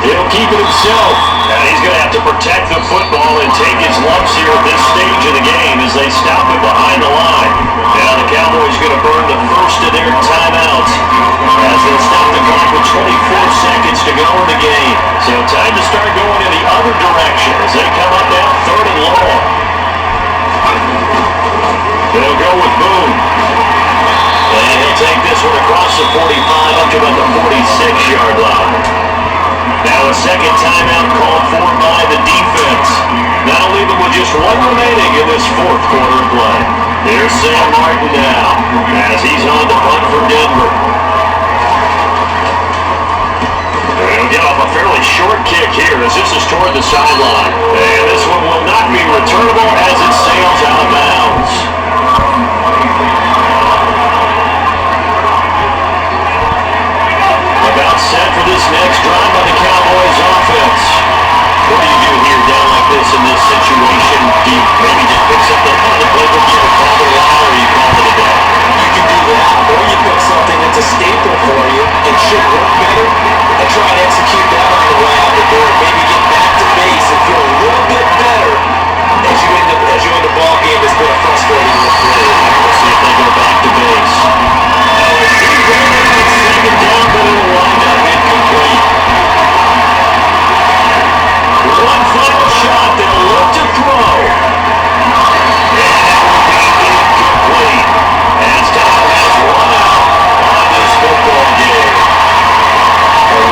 He'll keep it himself. And he's going to have to protect the football and take his lumps here at this stage of the game as they stop him behind the line. Now the Cowboys going to burn the first of their timeouts as they stop the clock with 24 seconds to go in the game. So time to start going in the other direction as they come up now 3rd and long. They'll go with Boone. And he'll take this one across the 45 up to about the 46-yard line. Now a second timeout called for by the defense. That'll leave them with just 1 remaining in this 4th quarter of play. Here's Sam Martin now as he's on the punt for Denver. And Get off a fairly short kick here as this is toward the sideline. And this one will not be returnable as it sails out of bounds. About set for this next drive by the Cowboys offense. What do you do here down like this in this situation? Do you maybe just pick something out of the playbook, you call it a while, or you call it a day? You can do that, or you pick something that's a staple for you and should work better, and try and execute that on the way out the door. Maybe get back to base and feel a little bit better as you end the ball game. It's been a frustrating look for you. We'll see if they go back to base. Second down, but it'll wind up incomplete. One final shot, they'll look to throw. And that will be incomplete. As time has run out on this football game.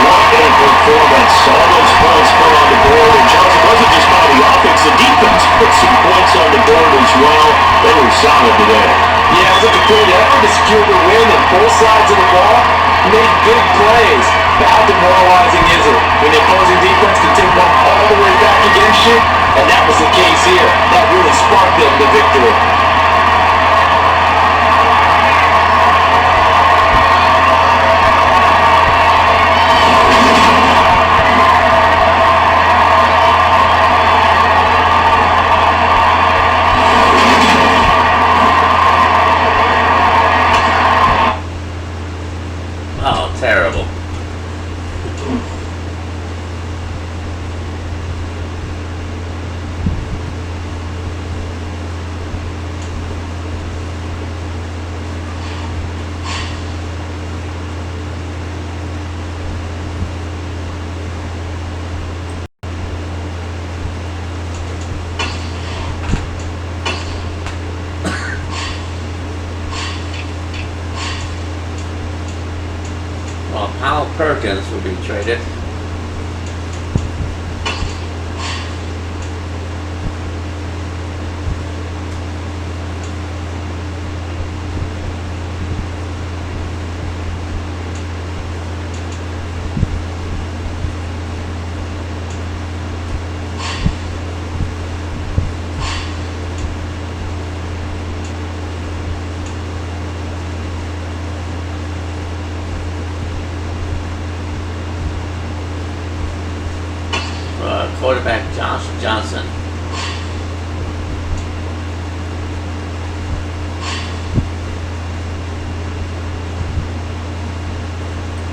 What a performance. All those points put on the board. And Johnson wasn't just by the offense. The defense put some points on the board as well. They were solid today. Yeah, it was a complete effort to secure the win on both sides of the ball. Made big plays. But how demoralizing is it when the opposing defense can take one all the way back against you? And that was the case here. That really sparked them to victory. Oh, terrible. Well, Perkins will be traded. Quarterback Josh Johnson.